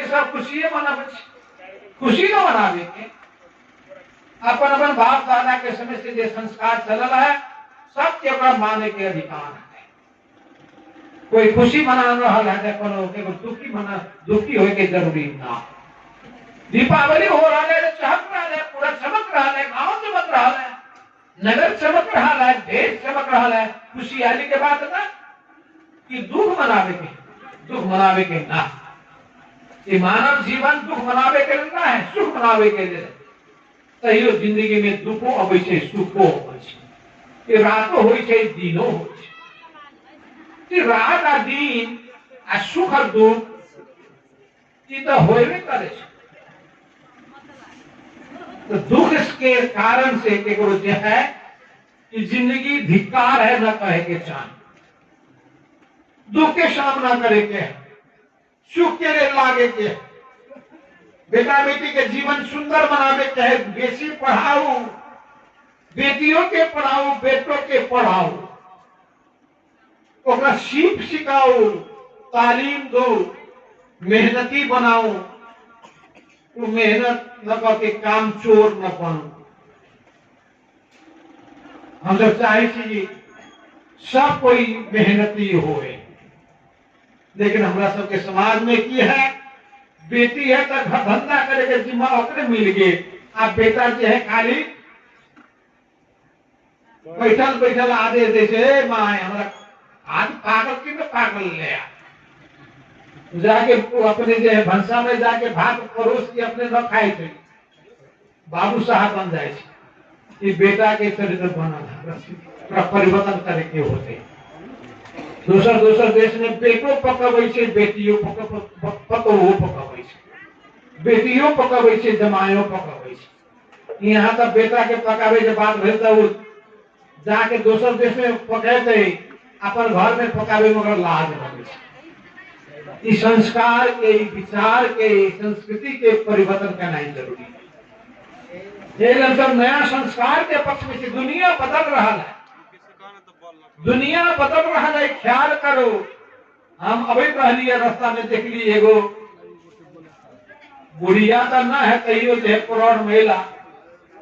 सब खुशी मनावे, खुशी न मनावे के अपन अपन बाप दादा के समय से जो संस्कार चलल है सबके ओकरा माने के अधिकार है। कोई खुशी मना रहा है कोनो दुखी होए के जरूरी ना। दीपावली हो रहा है, चमक रहा है, पूरा चमक रहा है, गांव चमक रहा है, नगर चमक रहा है, देश चमक रहा है। खुशहाली के बात ना कि दुख मनावे के ना। ये मानव जीवन दुख मनावे के ना है, सुख मनावे के लिए। तैयो जिंदगी में दुखो अबै छै, सुखो अबै छै। ये रातो होई छै, दिनो होई छै। ये रात आ दिन आ सुख और दुख ये तो होइबे करे छै। तो दुख के कारण से केकरो जो है कि जिंदगी धिक्कार है न कहे के चाहे। दुख के सामना करे के है, सुख के लिए लागे के है। बेटा बेटी के जीवन सुंदर बनावे के है, बेसी पढ़ाओ, बेटियों के पढ़ाओ, बेटों के पढ़ाओ, ओकरा सीख सिखाओ, तालीम दो, मेहनती बनाओ। तो मेहनत न करके काम चोर न बनो। हम लोग चाहे कि सब कोई मेहनती होए, लेकिन हमारा सबके समाज में की है, बेटी है तो घर धंधा करे के जिम्मा ओकरे मिल गए। आप बेटा जो है खाली बैठल बैठल आदेश दे से माए हमारा आज पागल की तो पागल ले आ। जाके अपने जो है भंसा में जाके भात परोस के अपने न खाए थे, बाबू साहब बन जाए कि बेटा के चरित्र बना परिवर्तन करे के होते। दोसर देश में बेटो पकबै छै, बेटियों पतोहो पकबै छै, बेटियों पकबै छै, जमाइयो पकबै छै। यहाँ तक बेटा के पकावे के बात भेल तो जाके दोसर देश में पकेते, अपन घर में पकावे में लाज लगे छै। इस संस्कार के, विचार के, संस्कृति के परिवर्तन करना जरूरी है। ये सब नया संस्कार के पक्ष में से दुनिया बदल रहा है, दुनिया बदल रहा है, ख्याल करो। हम अभी कहलिए रास्ता में देख ली एगो बुढ़िया तो ना है, कहियो जो है करोड़ महिला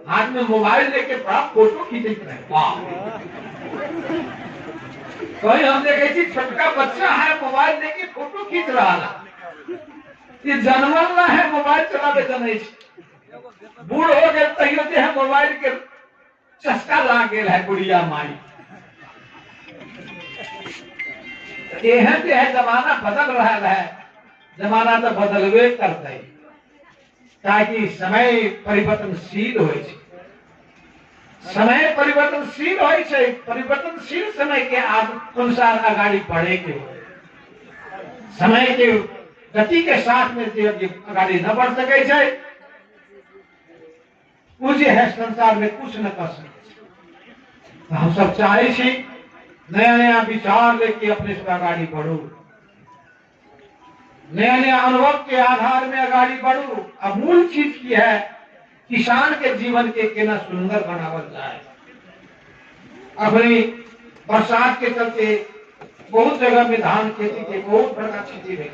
हाथ में मोबाइल लेके बड़ा फोटो खींचते रहे। कहीं हम देखे छोटका बच्चा है मोबाइल लेके फोटो खींच रहा है। ये जानवर ना है मोबाइल चलावे जने, बूढ़ हो गए तैयो जो है मोबाइल के चस्का लाग गया है बुढ़िया माई। एहन जो है जमाना बदल रहा है, जमाना तो बदलबे करते ताकि समय परिवर्तनशील हो, समय परिवर्तनशील हो, परिवर्तनशील समय के अनुसार आगाड़ी बढ़े के हो। समय के गति के साथ में आगाड़ी न बढ़ सके छै, वो जो है संसार में कुछ न कर सके। हम सब चाहे छी नया नया विचार लेके अपने से आगाड़ी बढ़ो, नया नया अनुभव के आधार में आगाड़ी बढ़ो। अब मूल चीज की है किसान के जीवन के केना सुंदर बनावल जाए। अभी बरसात के चलते बहुत जगह में धान खेती के बहुत बड़का क्षति भेल,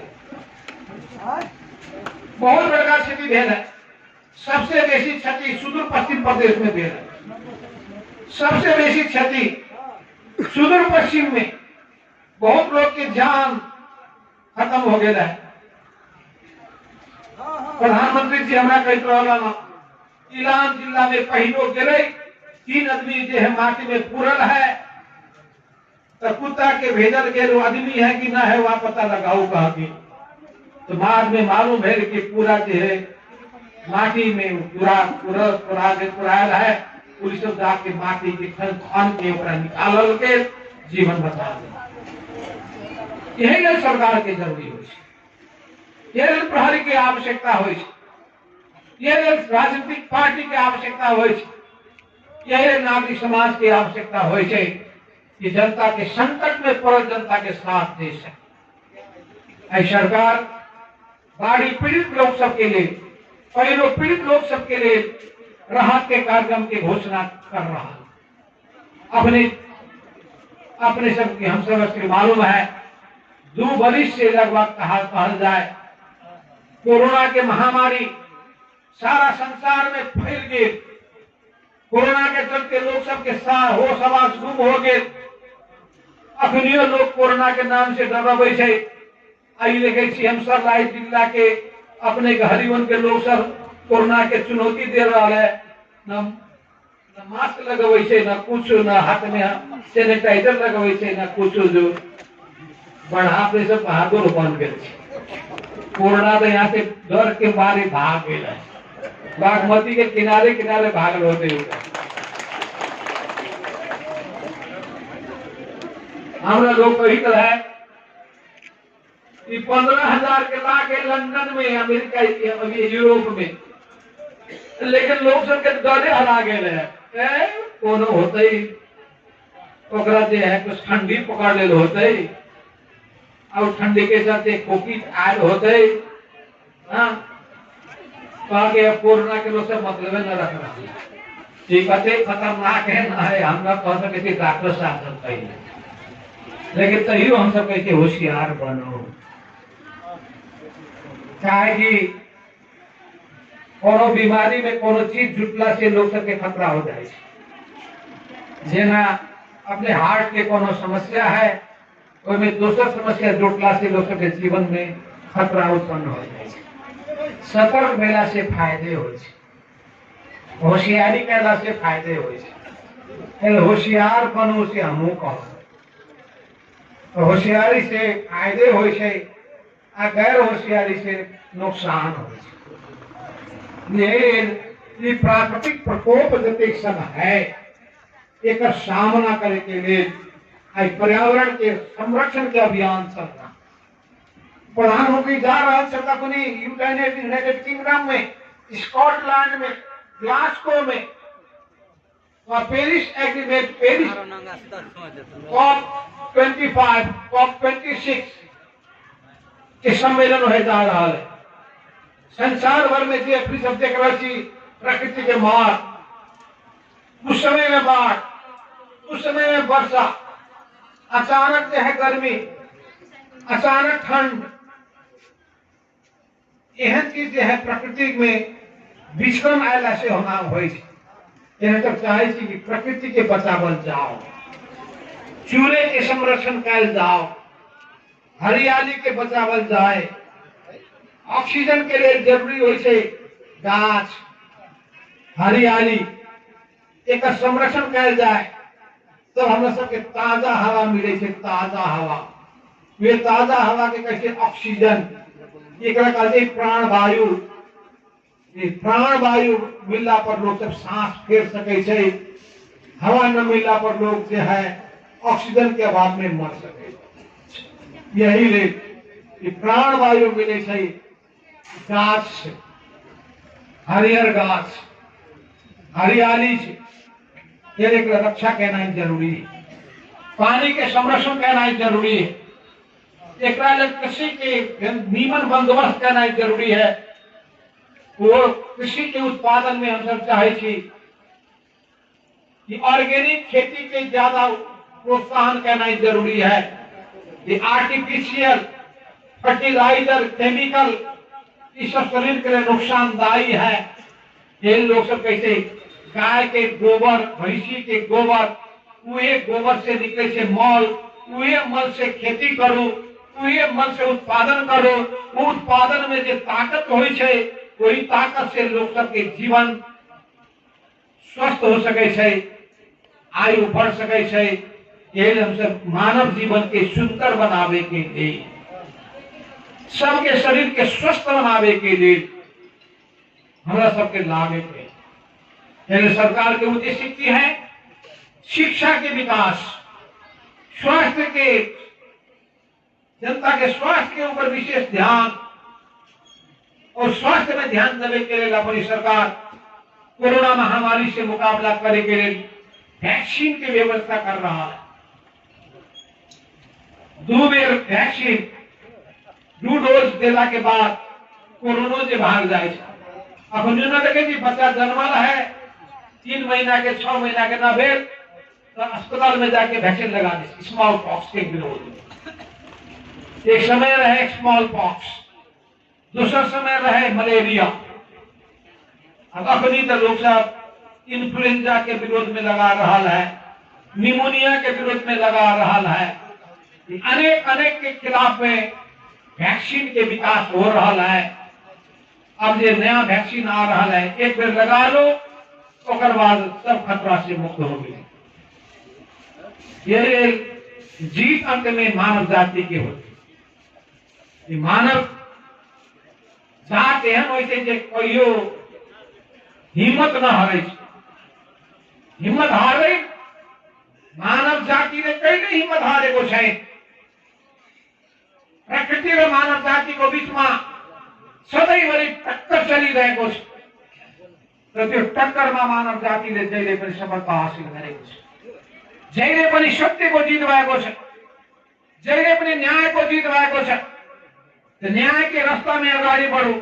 बहुत बड़का क्षति भेल है। सबसे बेसी क्षति सुदूर पश्चिम प्रदेश में भेल है। सबसे बेसी क्षति सुदूर पश्चिम में, बहुत लोग के जान खत्म हो गया है। प्रधानमंत्री जी हमारा कहते रहा इलाम जिला में पहिलो गिरे 3 आदमी जो है माटी में पूरल है, तो कुत्ता के भेजल गए आदमी है कि ना है वहां पता लगाओ कहा कि। तो बाद में मालूम है कि पूरा जो है माटी में पुरायल है। पुलिस जाके माटी के खान के निकाल के जीवन बचा दे। यही सरकार के जरूरी हो, यही प्रहरी की आवश्यकता हो, यही राजनीतिक पार्टी की आवश्यकता हो, यही नागरिक समाज की आवश्यकता हो कि जनता के संकट में पड़ल जनता के साथ दे सके। सरकार बाढ़ी पीड़ित लोग सबके लिए, पहिलो पीड़ित लोग सबके लिए राहत के कार्यक्रम की घोषणा कर रहा है। अपने सबके हम सब मालूम है 2 वर्ष से लगभग कहल जाए कोरोना के महामारी सारा संसार में फैल गए। कोरोना के चलते लोग सबके होश आवास गुम हो गए। अखनियो लोग कोरोना के नाम से डरबे छे। आई देखे छी हम सरलाई जिला के अपने हरिवन के लोग सब कोरोना के चुनौती दे रहा है। न मास्क लगवे छे, न कुछ, न हाथ में सैनिटाइजर लगवे छे, न कुछ। जो बढ़ापे से बहादुर बन गए। कोरोना तो यहाँ से डर के मारे भाग गए। बागमती के किनारे किनारे भागल होते हुए हमारा लोग कही तो है कि 15,000 के लाके लंदन में, अमेरिका, यूरोप में, लेकिन लोग सब के डरे हरा गए। कोनो होते ही ओकरा जे है कुछ ठंडी पकड़ ले होते और ठंडी के साथ खोखी आयल होते। हाँ, के कोरोना के लोग से मतलब न रखना। ठीक है, खतरनाक है ना है, हम लोग कह सकते डॉक्टर साहब सब कही, लेकिन तैयो हम सब कहते होशियार बनो। चाहे कि कोनो बीमारी में कोनो चीज जुटला से लोग सबके खतरा हो जाए। जेना अपने हार्ट के कोनो समस्या है, उसमें दूसरा समस्या जुटला से लोग सबके जीवन में खतरा उत्पन्न हो जाए। सतर्क भेला से फायदे हो, होशियारी कैला से फायदे हो। होशियार बनो से हमू कहो। होशियारी से फायदे हो, गैर होशियारी से नुकसान हो। ये प्राकृतिक प्रकोप जते सब है, एक सामना करे के लिए पर्यावरण के संरक्षण के अभियान चल रहा। प्रधानमंत्री जा रहा छता कुनी यूनाइटेड किंगडम में, स्कॉटलैंड में, ग्लासगो में, और Paris agreement, Paris COP25, COP26 के सम्मेलन हो जा रहा है। संसार भर में जे अपनी सब देख रही प्रकृति के मार, उस समय में बाढ़, उस समय में वर्षा, अचानक जो है गर्मी, अचानक ठंड, यह चीज जो है प्रकृति में विश्रम आयला से होना हो। तब चाहे कि प्रकृति के बचावल जाओ, चूल्हे के संरक्षण कैल जाओ, हरियाली के बचावल जाए। ऑक्सीजन के लिए जरूरी हो गाछ, हरियाली एक संरक्षण कैल जाए, तब हम सबके ताजा हवा मिले। ताजा हवा, वे ताजा हवा के कैसे ऑक्सीजन, एक प्राण वायु। प्राण वायु मिलला पर लोग सब सांस फेर सके। हवा न मिलला पर लोग जो है ऑक्सीजन के अभाव में मर सके। यही ले प्राण वायु मिले गाछ से, हरियर गाछ, हरियाली से एक रक्षा कहना जरूरी है। पानी के संरक्षण कहना जरूरी है। एक कृषि के नीमन बंदोबस्त करना जरूरी है। वो कृषि के उत्पादन में हम सब चाहे कि ऑर्गेनिक खेती के ज्यादा प्रोत्साहन करना जरूरी है। ये आर्टिफिशियल फर्टिलाइजर, केमिकल, इस शरीर के लिए नुकसानदायी है। ये लोग सब कैसे गाय के गोबर, भैंसी के गोबर, उहे गोबर से निकले से मल, उहे मल से खेती करो, उहे मल से उत्पादन करो। वो उत्पादन में जो ताकत हो, वही ताकत से लोग सबके जीवन स्वस्थ हो सके, आयु बढ़ सके। यही हम सब मानव जीवन के सुंदर बनावे के लिए, सबके शरीर के स्वस्थ बनावे के लिए हमारा सबके लागे के सरकार के उद्देश्य की है शिक्षा के विकास, स्वास्थ्य के, जनता के स्वास्थ्य के ऊपर विशेष ध्यान, और स्वास्थ्य में ध्यान देने के लिए अपनी सरकार कोरोना महामारी से मुकाबला करने के लिए वैक्सीन की व्यवस्था कर रहा है। 2 बेर वैक्सीन, 2 डोज देला के बाद कोरोना से भाग जाए। अब देखे कि बच्चा जन्मल है 3 महीना के, 6 महीना के ना भेल तो अस्पताल में जाके वैक्सीन लगा दे स्मॉल पॉक्स के विरोध। एक समय रहे स्मॉल पॉक्स, दूसरा समय रहे मलेरिया। अब अखनी तो लोग सब इन्फ्लुएंजा के विरोध में लगा रहा है, निमोनिया के विरोध में लगा रहा है, अनेक अनेक के खिलाफ में वैक्सीन के विकास हो रहा है। अब ये नया वैक्सीन आ रहा है, एक बेर लगा लो ओकर बाद सब खतरा से मुक्त हो गए। ये जीत अंत में मानव जाति के होती, मानव जात एहन होते जे कहियो हिम्मत न हारे, हिम्मत हारे मानव जाति ने कई हिम्मत हारे को है। प्रकृति और मानव जाति को बीच में सदैव टक्कर चली रहेको छ, र त्यो टक्करमा मानव जातिले जहिले पनि सफलता हासिल गरेको छ, जहिले पनि सत्यको जित भएको छ, जहिले पनि न्यायको जित भएको छ। न्याय के रास्ता में अगाडि बढो,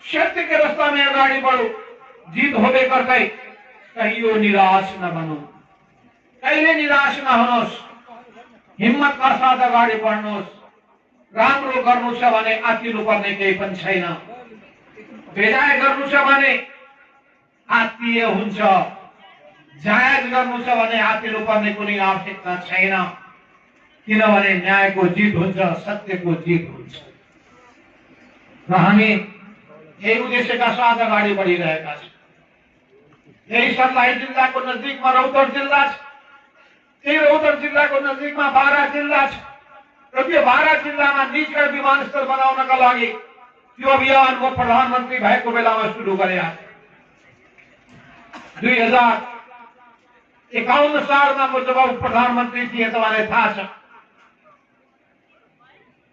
सत्य के रास्ता में अगाडि बढो, जीत होबे गर्दै कहियो निराश न बनो, कहिले निराश न हुनुहोस्, हिम्मतका साथ अगाडि बढ्नुहोस्। राम्रो गर्नु छ भने आत्तिनु पर्ने केही पनि छैन, बेजाय गर्नु छ भने आत्तिए हुन्छ, जायज गर्नु छ भने आत्तिनु पर्ने कुनै आवश्यकता छैन, किनभने न्यायको जित हुन्छ, सत्यको जित हुन्छ। र हामी यही उद्देश्यका साथ अगाडि बढिरहेका छौँ। यही सर्लाही जिल्लाको नजिकमा रौतहट जिल्ला छ, त्यही रौतहट जिल्लाको नजिकमा बारा जिल्ला छ, र त्यो बारा जिल्लामा निजगढ विमानस्थल बनाउनका लागि त्यो अभियान म प्रधानमन्त्री भएको बेलामा सुरु गरेका थिएँ। 2051 सालमा म जब प्रधानमन्त्री थिएँ, तपाईँलाई थाहा छ,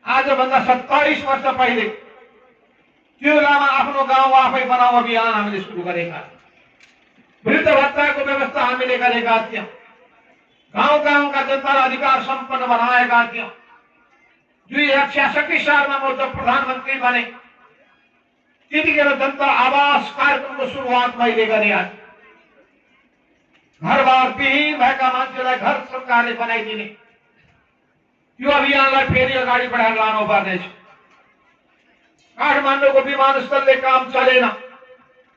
आजभन्दा 27 वर्ष पहिले त्यो बेलामा आफ्नो गाउँ आफै बनाऊ अभियान हामीले सुरु गरेका थियौँ। वृद्ध भत्ताको व्यवस्था हामीले गरेका थियौँ, गाउँ गाउँका जनतालाई अधिकार सम्पन्न बनाएका थियौँ। 2066 सालमा म जब प्रधानमन्त्री बने त्यतिखेर जनता आवास कार्यक्रमको सुरुवात मैले गरेका थिएँ। घरबार विहीन भएका मान्छेलाई घर सरकारले बनाइदिने यो अभियानलाई फेरि अगाडि बढाएर लानुपर्नेछ। काठमाडौँको विमानस्थलले काम चलेन,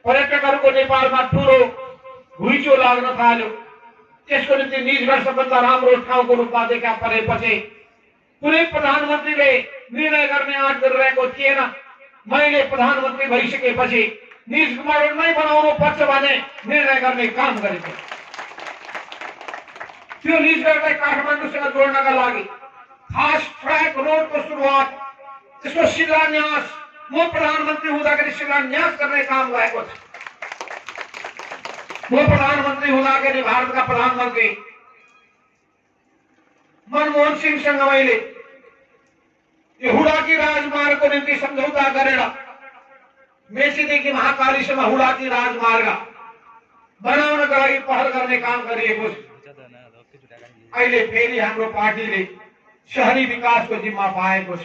पर्यटकहरूको नेपालमा ठुलो घुइँचो लाग्न थाल्यो। त्यसको निम्ति निजगढ सबभन्दा राम्रो ठाउँको रूपमा देखा परेपछि कुनै प्रधानमन्त्रीले निर्णय गर्ने आँट गरिरहेको थिएन। मैले प्रधानमन्त्री भइसकेपछि निजगढ नै बनाउनु पर्छ भने निर्णय गर्ने काम गरेको। त्यो निजगढलाई काठमाडौँसँग जोड्नका लागि फास्ट ट्र्याक रोडको सुरुवात, त्यसको शिलान्यास म प्रधानमन्त्री हुँदाखेरि शिलान्यास गर्ने काम भएको छ। म प्रधानमन्त्री हुँदाखेरि भारतका प्रधानमन्त्री मनमोहन सिंहसँग मैले यो हुडाकी राजमार्गको निम्ति सम्झौता गरेर मेचीदेखि महाकालीसम्म हुडाकी राजमार्ग बनाउनका लागि पहल गर्ने काम गरिएको छ। अहिले फेरि हाम्रो पार्टीले शहरी विकासको जिम्मा पाएको छ,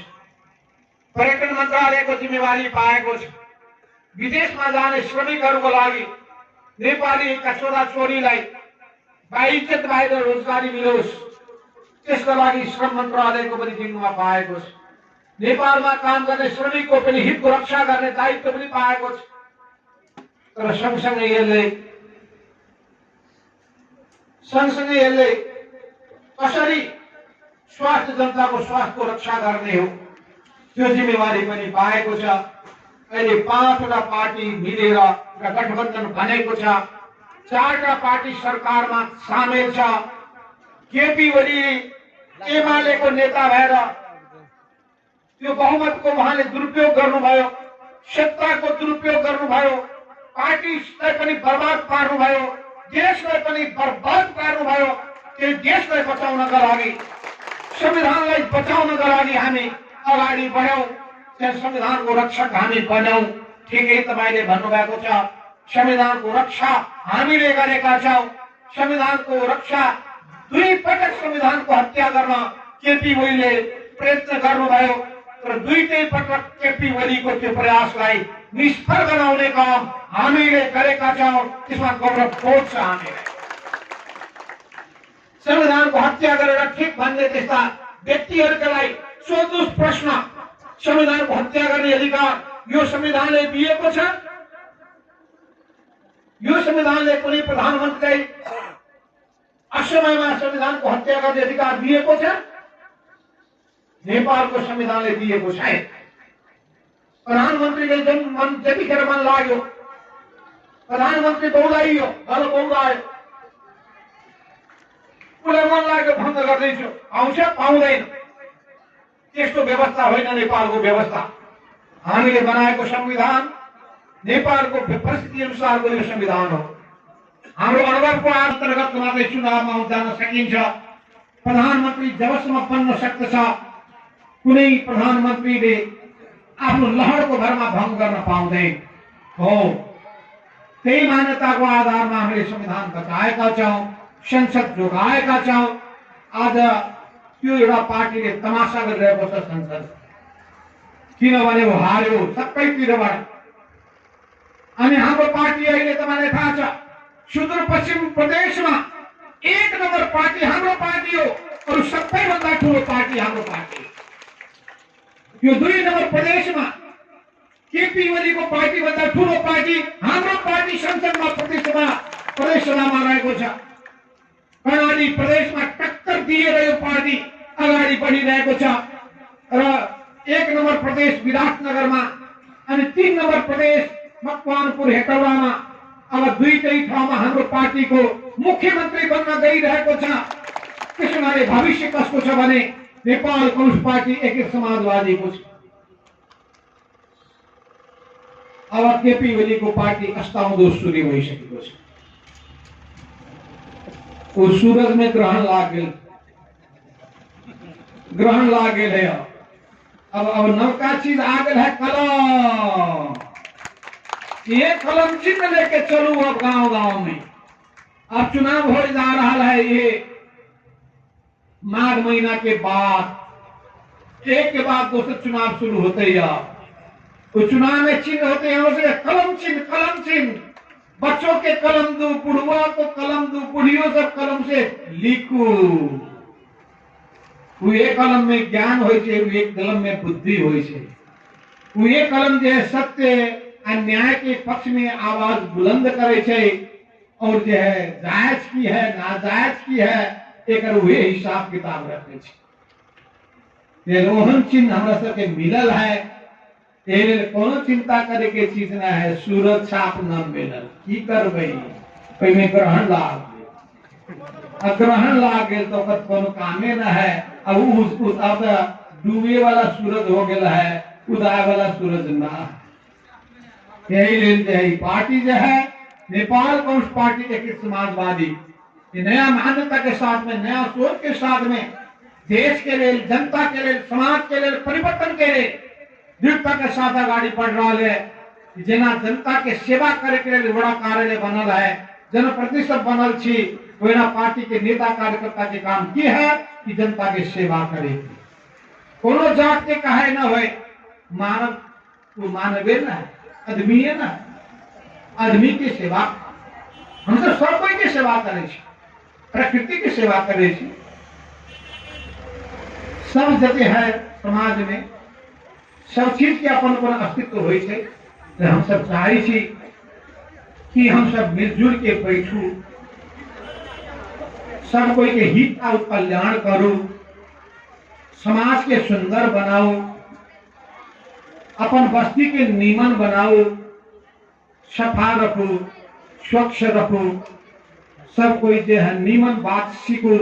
पर्यटन मन्त्रालयको जिम्मेवारी पाएको छ। विदेशमा जाने श्रमिकहरूको लागि नेपालीका छोराछोरीलाई बाइज्जत बाहिर रोजगारी मिलोस्, त्यसका लागि श्रम मन्त्रालयको पनि जिम्मा पाएको छ। नेपालमा काम गर्ने श्रमिकको पनि हितको रक्षा गर्ने दायित्व पनि पाएको छ। तर सँगसँगै यसले कसरी स्वास्थ्य जनताको स्वास्थ्यको रक्षा गर्ने हो त्यो जिम्मेवारी पनि पाएको छ। अहिले 5वटा पार्टी मिलेर एउटा गठबन्धन बनेको छ, 4टा पार्टी सरकारमा सामेल छ। केपी ओली एमालेको नेता भएर त्यो बहुमतको उहाँले दुरुपयोग गर्नुभयो, सत्ताको दुरुपयोग गर्नुभयो, पार्टीलाई पनि बर्बाद पार्नुभयो, देशलाई पनि बर्बाद पार्नुभयो। त्यो देशलाई बचाउनका लागि, संविधानलाई बचाउनका लागि हामी अगाडि बढ्यौं, त्यहाँ संविधानको रक्षक हामी बन्यौं। ठिकै तपाईले भन्नुभएको छ, संविधानको रक्षा हामीले गरेका छौं। संविधानको रक्षा 2 पटक संविधानको हत्या गर्न केपी ओलीले प्रयत्न गर्नुभयो, तर 2टै पटक केपी ओलीको त्यो प्रयासलाई निष्फल बनाउने काम हामीले गरेका छौं। त्यसमा गौरव बोध छ हामीलाई। संविधानको हत्या गरेर ठिक भन्ने त्यस्ता व्यक्तिहरूका लागि सोधुस् प्रश्न, संविधान को हत्या करने अधिकार यो संविधान दिएको छ। यो संविधानले कुनै प्रधानमन्त्रीलाई असमयमा संविधानको हत्या गर्ने अधिकार दिएको छ? नेपालको संविधानले दिएको छैन। प्रधानमन्त्रीले जतिखेर मन लाग्यो प्रधानमन्त्री बौलाइयो, दल बौलायो, उसलाई मन लाग्यो भङ्ग गर्दैछु, आउँछ पाउँदैन। त्यस्तो व्यवस्था होइन नेपालको व्यवस्था। हामीले बनाएको संविधान नेपालको परिस्थिति अनुसारको यो संविधान हो। हाम्रो अनुभवको अन्तर्गत मात्रै चुनावमा जान सकिन्छ। प्रधानमन्त्री जबसम्म बन्न सक्दछ कुनै प्रधानमन्त्रीले आफ्नो लहरको भरमा भङ्ग गर्न पाउँदैन हो। त्यही मान्यताको आधारमा हामीले संविधान बचाएका छौँ, संसद जोगाएका छौँ। आज त्यो एउटा पार्टीले तमासा गरिरहेको छ संसद, किनभने वो हार्यो सबैतिरबाट। अनि हाम्रो पार्टी अहिले तपाईँलाई थाहा छ सुदूरपश्चिम प्रदेशमा 1 नम्बर पार्टी हाम्रो पार्टी हो। अरू सबैभन्दा ठुलो पार्टी हाम्रो पार्टी। यो 2 नम्बर प्रदेशमा केपी ओलीको पार्टी भन्दा ठुलो पार्टी हाम्रो पार्टी संसदमा प्रदेश सभामा रहेको छ। कर्णाली प्रदेशमा टक्कर दिएर यो पार्टी अगाडि बढिरहेको छ। र 1 नम्बर प्रदेश विराटनगरमा अनि 3 नम्बर प्रदेश मकवानपुर हेटौडामा अब दुईटै ठाउँमा हाम्रो पार्टीको मुख्यमन्त्री बन्न गइरहेको छ। त्यसैले भविष्य कसको छ भने नेपाल कम्युनिस्ट पार्टी एकीकृत समाजवादीको छ। अब केपी ओलीको पार्टी अस्ताउँदो सूर्य भइसकेको छ। वो सूरज में ग्रहण लाग गेल है। अब नवका चीज आ गया है कलम। ये कलम चिन्ह लेके चलू अब गांव गांव में। अब चुनाव हो जा रहा है। ये माघ महीना के बाद एक के बाद दूसरे चुनाव शुरू होते ही तो चुनाव में चिन्ह होते हैं कलम चिन्ह। बच्चों के कलम दो, बुढ़वा को कलम दो, बुढ़ियों सब कलम से लिखू। एक कलम में ज्ञान हो, एक कलम में बुद्धि हो। ये कलम जो है सत्य अन्याय के पक्ष में आवाज बुलंद करे छे और जो है जायज की है नाजायज की है एक वे हिसाब किताब रखे छे। रोहन चिन्ह हमरा सबके मिलल है। कोनो चिंता करे के चीज ना है। सूरज छाप न मिलल की करबे। पहले ग्रहण लाग गेल तो कोनो कामे ना है। अब डूबे वाला सूरज हो गया है, उदय वाला सूरज ना। यही पार्टी जो है नेपाल कम्युनिस्ट पार्टी एकीकृत समाजवादी नया मान्यता के साथ में, नया सोच के साथ में देश के लिए, जनता के लिए, समाज के लिए, परिवर्तन के लिए दृढ़ता के साथ अगाडि बढ़ रहा है। जेना जनता के सेवा करे के लिए बड़ा कार्यालय बनल है, जनप्रतिनिधि बनल छी, वही पार्टी के नेता कार्यकर्ता के काम की है कि जनता के सेवा करे। कोनो जात के कहे न हो, मानव वो मानवे न है, आदमी है ना। आदमी की सेवा हम सब कोई के सेवा करे, प्रकृति की सेवा करे। सब जते है समाज में सब चीज के अपन अस्तित्व हो। हम सब चाहे छी कि हम सब मिलजुल के बैठू, सब कोई के हित और कल्याण करू, समाज के सुंदर बनाओ, अपन बस्ती के नीमन बनाओ, सफा रखो, स्वच्छ रखो। सब कोई जो है नीमन बात सीखो,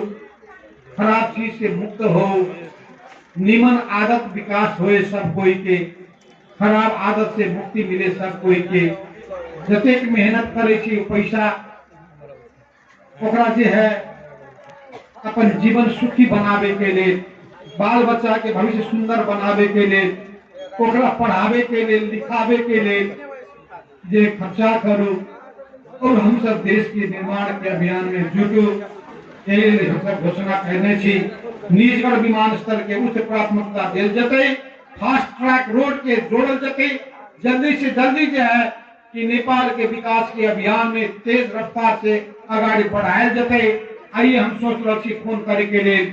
खराब चीज से मुक्त हो, नीमन आदत विकास होए। सब कोई के खराब आदत से मुक्ति मिले। सब कोई के जतेक मेहनत करे छी पैसा ओकरा जे है अपन जीवन सुखी बनावे के लिए, बाल बच्चा के भविष्य सुंदर बनावे के लिए, ओकरा पढ़ावे के लिए, लिखावे के लिए जे खर्चा करो और हम सब देश के निर्माण के अभियान में जुटू। हम सब घोषणा करने छी। निजगढ़ विमानस्थल के उच्च प्राथमिकता दिल जते, फास्ट ट्रैक रोड के जोड़ल जते, जल्दी से जल्दी जो है कि नेपाल के विकास के अभियान में तेज रफ्तार से आगे बढ़ाया जते। आइए हम सोच रहे फोन करे के लिए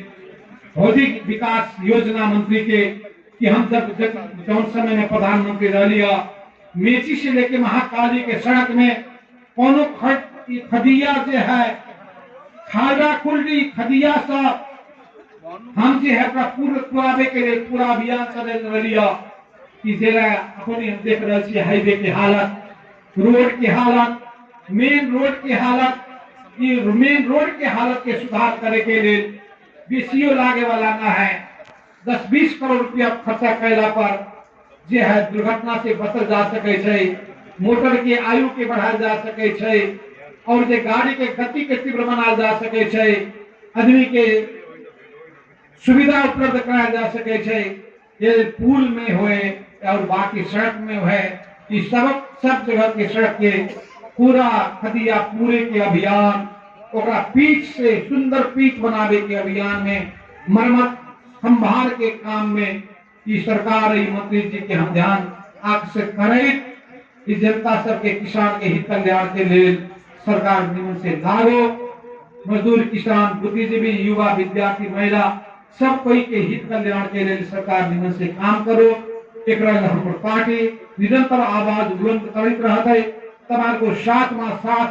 भौतिक विकास योजना मंत्री के कि हम जब जौन समय में प्रधानमंत्री रह लिया, मेची से लेके महाकाली के सड़क में कोनो खदिया जो है खाड़ा कुल्डी खदिया सब हम जो है पुरावे के लिए पूरा अभियान चल लिया कि जरा अपने हम देख रहे छी हाईवे के हालत, रोड के हालत, मेन रोड के हालत, ये मेन रोड के हालत के सुधार करे के लिए बेसियो लागे वाला ना है। 10-20 करोड़ रुपया खर्चा कैला पर जे है दुर्घटना से बचल जा सके छै, मोटर के आयु के बढ़ायल जा सके छै और जे गाड़ी के गति के तीव्र बनायल जा सके छै, आदमी के सुविधा उपलब्ध कराया जा सके छै। ये पुल में होए और बाकी सड़क में होए, इस सब जगह के सड़क के पूरा खदिया पूरे के अभियान, ओकरा पीच से सुंदर पीच बनावे के अभियान में मरम्मत संभाल के काम में ई सरकार मंत्री जी के हम ध्यान आकर्षित करें। इस जनता सबके किसान के हित कल्याण के लिए सरकार नियम से लागो, मजदूर किसान बुद्धिजीवी युवा विद्यार्थी महिला सब कोई के हित कल्याण के लिए सरकार नियम से काम करो। एक हम पार्टी निरंतर आवाज बुलंद करते रहते, तमारे साथ में साथ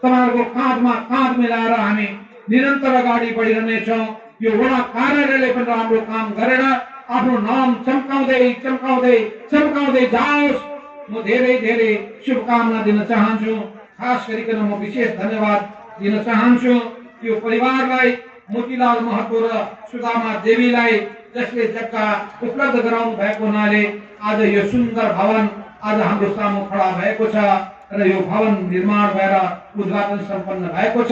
तमारे कांध में कांध मिला रहा हमें निरंतर अगाडि बढ़िरहने छौं। यो वडा कार्यालयले पनि राम्रो काम गरेर आफ्नो नाम चम्काउँदै जाओस्। म धेरै धेरै शुभकामना दिन चाहन्छु। खास गरिकन म विशेष धन्यवाद दिन चाहन्छु यो परिवारलाई, मोतीलाल महतो र सुदामा देवीलाई, जसले जग्गा उपलब्ध गराउनु भएको हुनाले आज यो सुन्दर भवन आज हाम्रो सामु खडा भएको छ र यो भवन निर्माण भएर उद्घाटन सम्पन्न भएको छ।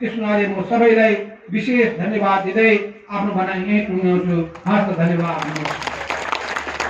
त्यसमाले म सबैलाई विशेष धन्यवाद दिँदै आफ्नो भनाइ यहीँ टुङ्ग्याउँछु। हस्त धन्यवाद।